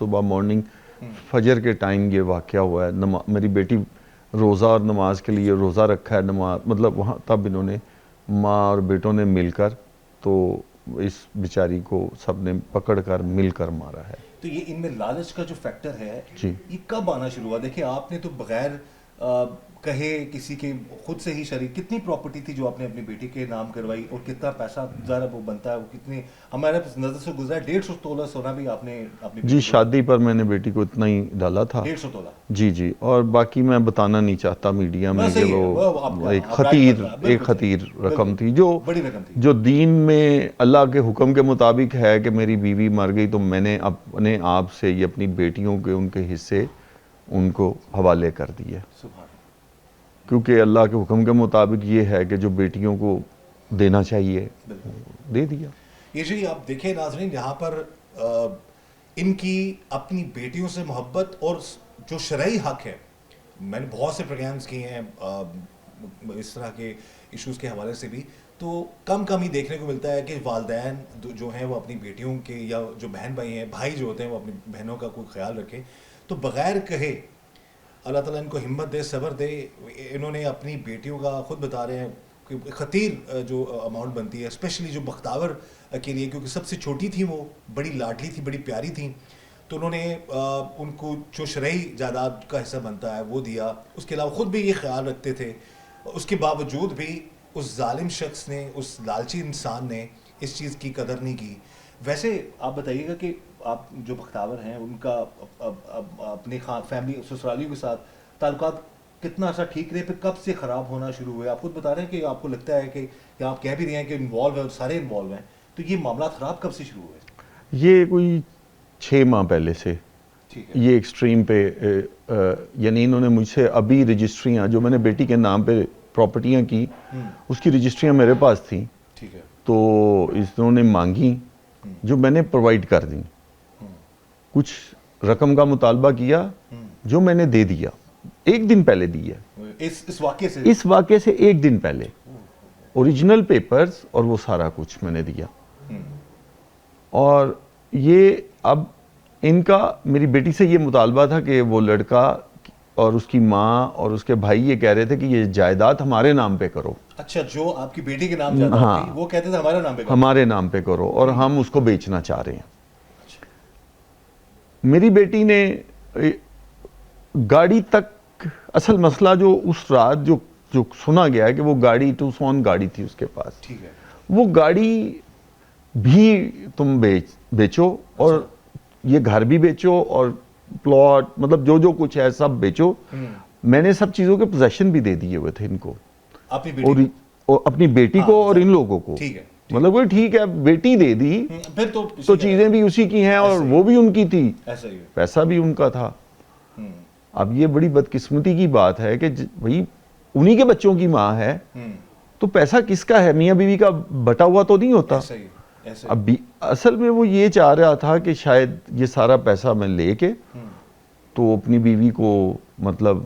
صبح مارننگ فجر کے ٹائم یہ واقعہ ہوا ہے. میری بیٹی روزہ اور نماز کے لیے روزہ رکھا ہے, نماز مطلب وہاں تب انہوں نے ماں اور بیٹوں نے مل کر تو اس بیچاری کو سب نے پکڑ کر مل کر مارا ہے. تو یہ ان میں لالچ کا جو فیکٹر ہے جی یہ کب آنا شروع ہوا؟ دیکھیں آپ نے تو بغیر کہے کسی کے خود سے ہی شریک, کتنی پراپرٹی تھی جو آپ نے اپنی بیٹی کے نام کروائی, اور کتنا پیسہ ظاہر وہ بنتا ہے, وہ کتنے ہمارے نظر سے گزرا ہے 150 تولہ سونا بھی آپ نے اپنی جی شادی پر میں نے بیٹی کو اتنا ہی ڈالا تھا. 150 تولہ. جی اور باقی میں بتانا نہیں چاہتا میڈیا میں کہ وہ ایک خطیر رقم تھی جو دین میں اللہ کے حکم کے مطابق ہے کہ میری بیوی مر گئی تو میں نے اپنے آپ سے یہ اپنی بیٹیوں کے ان کے حصے ان کو حوالے کر دیے, کیونکہ اللہ کے حکم کے مطابق یہ ہے کہ جو بیٹیوں کو دینا چاہیے دے دیا. یہ جی آپ دیکھیں ناظرین, یہاں پر ان کی اپنی بیٹیوں سے محبت اور جو شرعی حق ہے, میں نے بہت سے پروگرامز کیے ہیں اس طرح کے ایشوز کے حوالے سے بھی, تو کم ہی دیکھنے کو ملتا ہے کہ والدین جو ہیں وہ اپنی بیٹیوں کے یا جو بہن بھائی ہیں, بھائی جو ہوتے ہیں وہ اپنی بہنوں کا کوئی خیال رکھیں. تو بغیر کہے اللہ تعالیٰ ان کو ہمت دے, صبر دے. انہوں نے اپنی بیٹیوں کا خود بتا رہے ہیں کہ خطیر جو اماؤنٹ بنتی ہے اسپیشلی جو بختاور کے لیے, کیونکہ سب سے چھوٹی تھی, وہ بڑی لاڈلی تھی, بڑی پیاری تھیں, تو انہوں نے ان کو جو شرعی جائیداد کا حصہ بنتا ہے وہ دیا. اس کے علاوہ خود بھی یہ خیال رکھتے تھے, اس کے باوجود بھی اس ظالم شخص نے, اس لالچی انسان نے اس چیز کی قدر نہیں کی. ویسے آپ بتائیے گا کہ آپ جو بختاور ہیں ان کا اپنے فیملی سسرالیوں کے ساتھ تعلقات کتنا عرصہ ٹھیک رہے, پھر کب سے خراب ہونا شروع ہوئے؟ آپ خود بتا رہے ہیں کہ آپ کو لگتا ہے کہ آپ کہہ بھی رہے ہیں کہ انوالو ہے, سارے انوالو ہیں, تو یہ معاملات خراب کب سے شروع ہوئے؟ یہ کوئی 6 ماہ پہلے سے یہ ایکسٹریم پہ, یعنی انہوں نے مجھ سے ابھی رجسٹریاں جو میں نے بیٹی کے نام پہ پراپرٹیاں کی اس کی رجسٹریاں میرے پاس تھیں, تو انہوں نے مانگی جو میں نے پرووائڈ کر دیں. کچھ رقم کا مطالبہ کیا جو میں نے دے دیا, 1 دن پہلے دی ہے اس واقعے سے 1 دن پہلے, اوریجنل پیپرز اور وہ سارا کچھ میں نے دیا. اور یہ اب ان کا میری بیٹی سے یہ مطالبہ تھا کہ وہ لڑکا اور اس کی ماں اور اس کے بھائی یہ کہہ رہے تھے کہ یہ جائیداد ہمارے نام پہ کرو. اچھا, جو آپ کی بیٹی کے نام جائیداد تھی وہ کہتے تھے ہمارے نام پہ کرو اور ہم اس کو بیچنا چاہ رہے ہیں. میری بیٹی نے گاڑی تک, اصل مسئلہ جو اس رات جو سنا گیا ہے کہ وہ گاڑی ٹوسون گاڑی تھی اس کے پاس, وہ گاڑی بھی تم بیچو اور یہ گھر بھی بیچو اور پلاٹ مطلب جو کچھ ہے سب بیچو. میں نے سب چیزوں کے پوزیشن بھی دے دیے ہوئے تھے ان کو, اپنی بیٹی کو اور ان لوگوں کو. مطلب وہ ٹھیک ہے بیٹی دے دی تو چیزیں بھی اسی کی ہیں اور وہ بھی ان کی تھی, پیسہ بھی ان کا تھا. اب یہ بڑی بدقسمتی کی بات ہے کہ بھئی انہی کے بچوں کی ماں ہے تو پیسہ کس کا ہے, میاں بیوی کا بٹا ہوا تو نہیں ہوتا. اب اصل میں وہ یہ چاہ رہا تھا کہ شاید یہ سارا پیسہ میں لے کے تو اپنی بیوی کو مطلب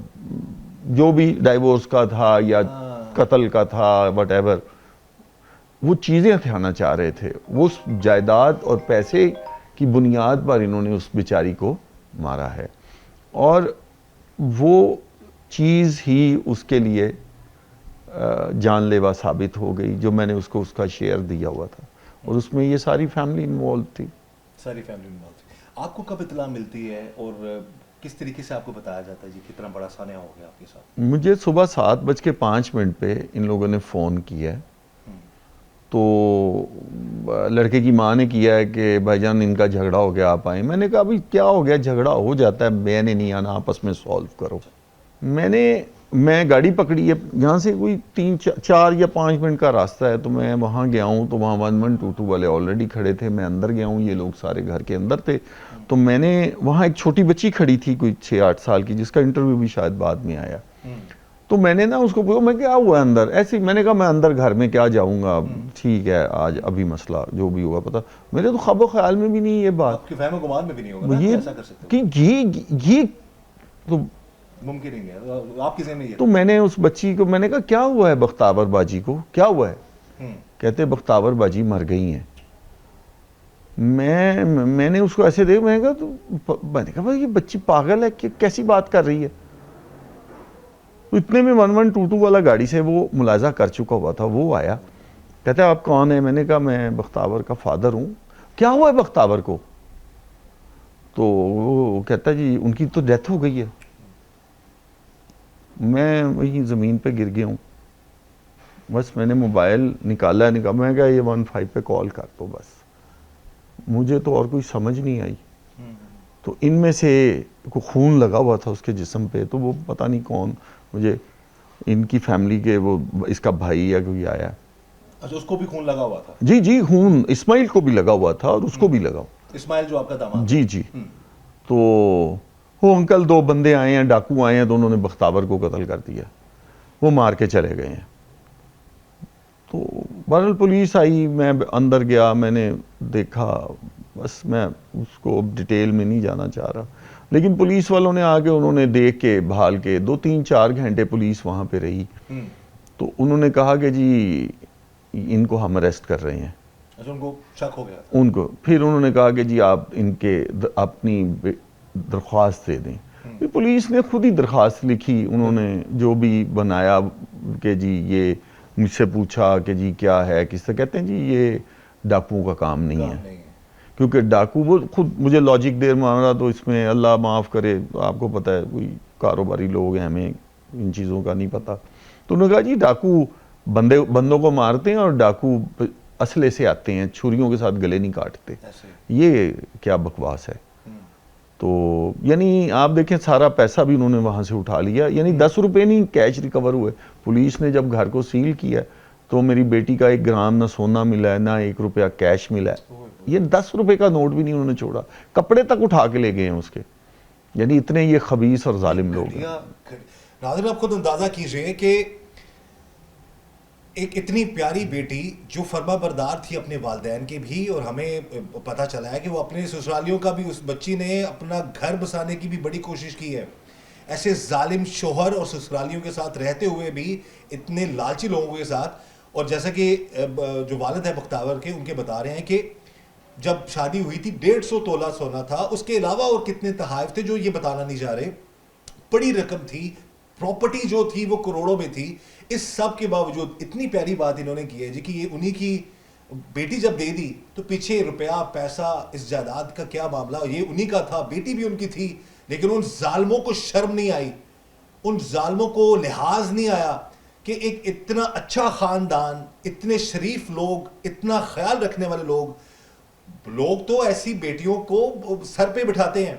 جو بھی ڈائیورس کا تھا یا قتل کا تھا وٹ ایور وہ چیزیں ہتھیانا چاہ رہے تھے. وہ اس جائیداد اور پیسے کی بنیاد پر انہوں نے اس بیچاری کو مارا ہے, اور وہ چیز ہی اس کے لیے جان لیوا ثابت ہو گئی جو میں نے اس کو اس کا شیئر دیا ہوا تھا, اور اس میں یہ ساری فیملی انوالو تھی. آپ کو کب اطلاع ملتی ہے اور کس طریقے سے آپ کو بتایا جاتا ہے جی کتنا بڑا سانحہ ہو گیا آپ کے ساتھ؟ مجھے صبح 7:05 پہ ان لوگوں نے فون کیا ہے, تو لڑکے کی ماں نے کیا ہے کہ بھائی جان ان کا جھگڑا ہو گیا آپ آئیں. میں نے کہا بھائی کیا ہو گیا, جھگڑا ہو جاتا ہے, میں نے نہیں آنا, آپس میں سولو کرو. میں گاڑی پکڑی ہے, یہاں سے کوئی 4 یا 5 منٹ کا راستہ ہے, تو میں وہاں گیا ہوں تو وہاں 1122 والے آلریڈی کھڑے تھے. میں اندر گیا ہوں, یہ لوگ سارے گھر کے اندر تھے, تو میں نے وہاں ایک چھوٹی بچی کھڑی تھی کوئی 6-8 سال کی جس کا انٹرویو بھی شاید بعد میں آیا, تو میں نے نا اس کو پوچھا میں کیا ہوا اندر, ایسے میں نے کہا میں اندر گھر میں کیا جاؤں گا, ٹھیک ہے آج ابھی مسئلہ جو بھی ہوگا پتا, میرے تو خواب و خیال میں بھی نہیں یہ بات, آپ کے فہم و گمان میں بھی نہیں ہوگا ایسا کر سکتے کہ یہ تو ممکن نہیں ہے آپ کے ذہن میں. تو میں نے اس بچی کو میں نے کہا کیا ہوا ہے بختاور باجی کو, کیا ہوا ہے؟ کہتے بختاور باجی مر گئی ہیں. میں نے اس کو ایسے دیکھا, میں نے کہا میں نے کہا بھائی یہ بچی پاگل ہے کہ کیسی بات کر رہی ہے. تو اتنے میں 1122 والا گاڑی سے وہ ملاحظہ کر چکا ہوا تھا, وہ آیا, کہتا ہے آپ کون ہیں؟ میں نے کہا میں بختاور کا فادر ہوں. کیا ہوا ہے بختاور کو؟ تو وہ کہتا ہے جی ان کی تو ڈیتھ ہو گئی ہے. میں وہیں زمین پہ گر گیا ہوں, بس میں نے موبائل نکالا, میں کہا یہ 15 پہ کال کر دو بس. مجھے تو اور کوئی سمجھ نہیں آئی. تو ان میں سے کوئی خون لگا ہوا تھا اس کے جسم پہ, تو وہ پتہ نہیں کون, مجھے ان کی فیملی کے وہ اس کا بھائی یا کوئی آیا. اچھا, اس کو بھی خون لگا ہوا تھا؟ جی جی, خون اسماعیل کو بھی لگا ہوا تھا اور اس کو بھی لگا. اسماعیل جو آپ کا داماد؟ جی جی. تو وہ انکل 2 بندے آئے ہیں, ڈاکو آئے ہیں, تو انہوں نے بختاور کو قتل کر دیا, وہ مار کے چلے گئے ہیں. تو بہرحال پولیس آئی, میں اندر گیا, میں نے دیکھا, بس میں اس کو ڈیٹیل میں نہیں جانا چاہ رہا, لیکن پولیس والوں نے آ کے انہوں نے دیکھ کے بھال کے 2-3-4 گھنٹے پولیس وہاں پہ رہی. تو انہوں نے کہا کہ جی ان کو ہم اریسٹ کر رہے ہیں. اچھا, ان کو شک ہو گیا ان کو پھر انہوں نے کہا کہ جی آپ ان کے اپنی درخواست دے دیں. پھر پولیس نے خود ہی درخواست لکھی, انہوں نے جو بھی بنایا کہ جی یہ مجھ سے پوچھا کہ جی کیا ہے, کس سے, کہتے ہیں جی یہ ڈاکوؤں کا کام نہیں ہے, کیونکہ ڈاکو وہ خود مجھے لاجک دیر مان رہا, تو اس میں اللہ معاف کرے, آپ کو پتہ ہے کوئی کاروباری لوگ ہیں, ہمیں ان چیزوں کا نہیں پتہ. تو انہوں نے کہا جی ڈاکو بندوں کو مارتے ہیں اور ڈاکو اسلحے سے آتے ہیں, چھریوں کے ساتھ گلے نہیں کاٹتے. یہ کیا بکواس ہے. تو یعنی آپ دیکھیں سارا پیسہ بھی انہوں نے وہاں سے اٹھا لیا, یعنی 10 روپے نہیں کیش ریکور ہوئے. پولیس نے جب گھر کو سیل کیا تو میری بیٹی کا 1 گرام نہ سونا ملا ہے, نہ 1 روپیہ کیش ملا ہے. یہ 10 روپے کا نوٹ بھی نہیں انہوں نے چھوڑا, کپڑے تک اٹھا کے لے گئے ہیں اس کے. یعنی اتنے یہ خبیث اور ظالم لوگ ہیں. ناظرین آپ خود اندازہ کیجئے کہ ایک اتنی پیاری بیٹی جو فرما بردار تھی اپنے والدین کے بھی, اور ہمیں پتہ چلا ہے کہ وہ اپنے سسرالیوں کا بھی, اس بچی نے اپنا گھر بسانے کی بھی بڑی کوشش کی ہے. ایسے ظالم شوہر اور سسرالیوں کے ساتھ رہتے ہوئے بھی اتنے لالچی لوگوں کے ساتھ. اور جیسا کہ جو والد ہے بختاور کے, ان کے بتا رہے ہیں کہ جب شادی ہوئی تھی 150 تولہ سونا تھا, اس کے علاوہ اور کتنے تحائف تھے جو یہ بتانا نہیں جا رہے, بڑی رقم تھی, پراپرٹی جو تھی وہ کروڑوں میں تھی. اس سب کے باوجود اتنی پیاری بات انہوں نے کی ہے جی کہ یہ انہی کی بیٹی جب دے دی تو پیچھے روپیہ پیسہ اس جائیداد کا کیا معاملہ, یہ انہی کا تھا, بیٹی بھی ان کی تھی, لیکن ان ظالموں کو شرم نہیں آئی, ان ظالموں کو لحاظ نہیں آیا کہ ایک اتنا اچھا خاندان, اتنے شریف لوگ, اتنا خیال رکھنے والے لوگ تو ایسی بیٹیوں کو سر پہ بٹھاتے ہیں.